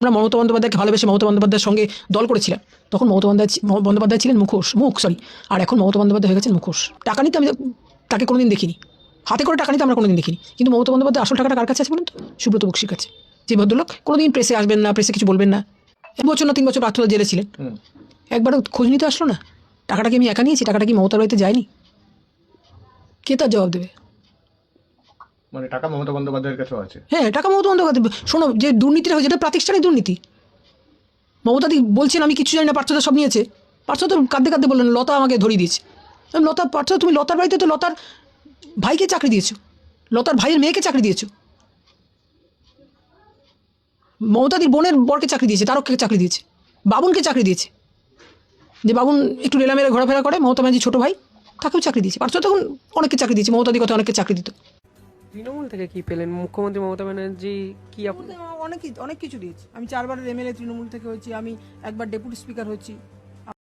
আমরা মমতা বন্দ্যোপাধ্যায়কে ভালোবেসে মমতা বন্দ্যোপাধ্যায়ের সঙ্গে দল করেছিলাম, তখন মমতা বন্দ্যোপাধ্যায় ছিলেন মুখ, আর এখন মমতা বন্দ্যোপাধ্যায় হয়ে গেছেন মুখোশ। টাকা নিতে আমি তাকে কোনোদিন দেখিনি, হাতে করে টাকা নিতে আমরা কোনোদিন দেখিনি। কিন্তু মমতা বন্দ্যোপাধ্যায় আসল টাকাটা কার কাছে আছে বলুন তো? সুব্রত বক্সির কাছে। যে ভদ্রলোক কোনোদিন প্রেসে আসবেন না, প্রেসে কিছু বলবেন না, 1 বছর না 3 বছর পার্থ জেলে ছিলেন, একবারও খোঁজ নিতে আসলো না। টাকাটা কি আমি একা নিয়েছি? টাকাটা কি মমতার বাড়িতে যায়নি? কে তার জবাব দেবে? মানে টাকা মমতা বন্দ্যোপাধ্যায়ের কাছেও আছে? হ্যাঁ, টাকা মমতা বন্দ্যোপাধ্যায়। শোনো, যে দুর্নীতিটা হয়েছে এটা প্রাতিষ্ঠানিক দুর্নীতি। মমতাদি বলছেন আমি কিছু জানি না, পার্থদা সব নিয়েছে। পার্থ তো কাঁদতে বললেন লতা আমাকে ধরিয়ে দিয়েছে। লতা, পার্থ তুমি লতার বাড়িতে তো লতার ভাইকে চাকরি দিয়েছো, লতার ভাইয়ের মেয়েকে চাকরি দিয়েছো, মমতাদির বোনের বরকে চাকরি দিয়েছে, তারককে চাকরি দিয়েছে, বাবুনকে চাকরি দিয়েছে, যে বাবুন একটু রেলা মেরে ঘোরাফেরা করে, মমতা ব্যানার্জি ছোটো ভাই, তাকেও চাকরি দিয়েছে। পার্থ তখন অনেককে চাকরি দিয়েছে, মমতাদি কথা অনেককে চাকরি দিত। তৃণমূল থেকে কি পেলেন মুখ্যমন্ত্রী মমতা ব্যানার্জি? কি অনেক কিছু দিয়েছে। আমি 4 বারের MLA তৃণমূল থেকে হয়েছি, আমি 1বার ডেপুটি স্পিকার হয়েছি।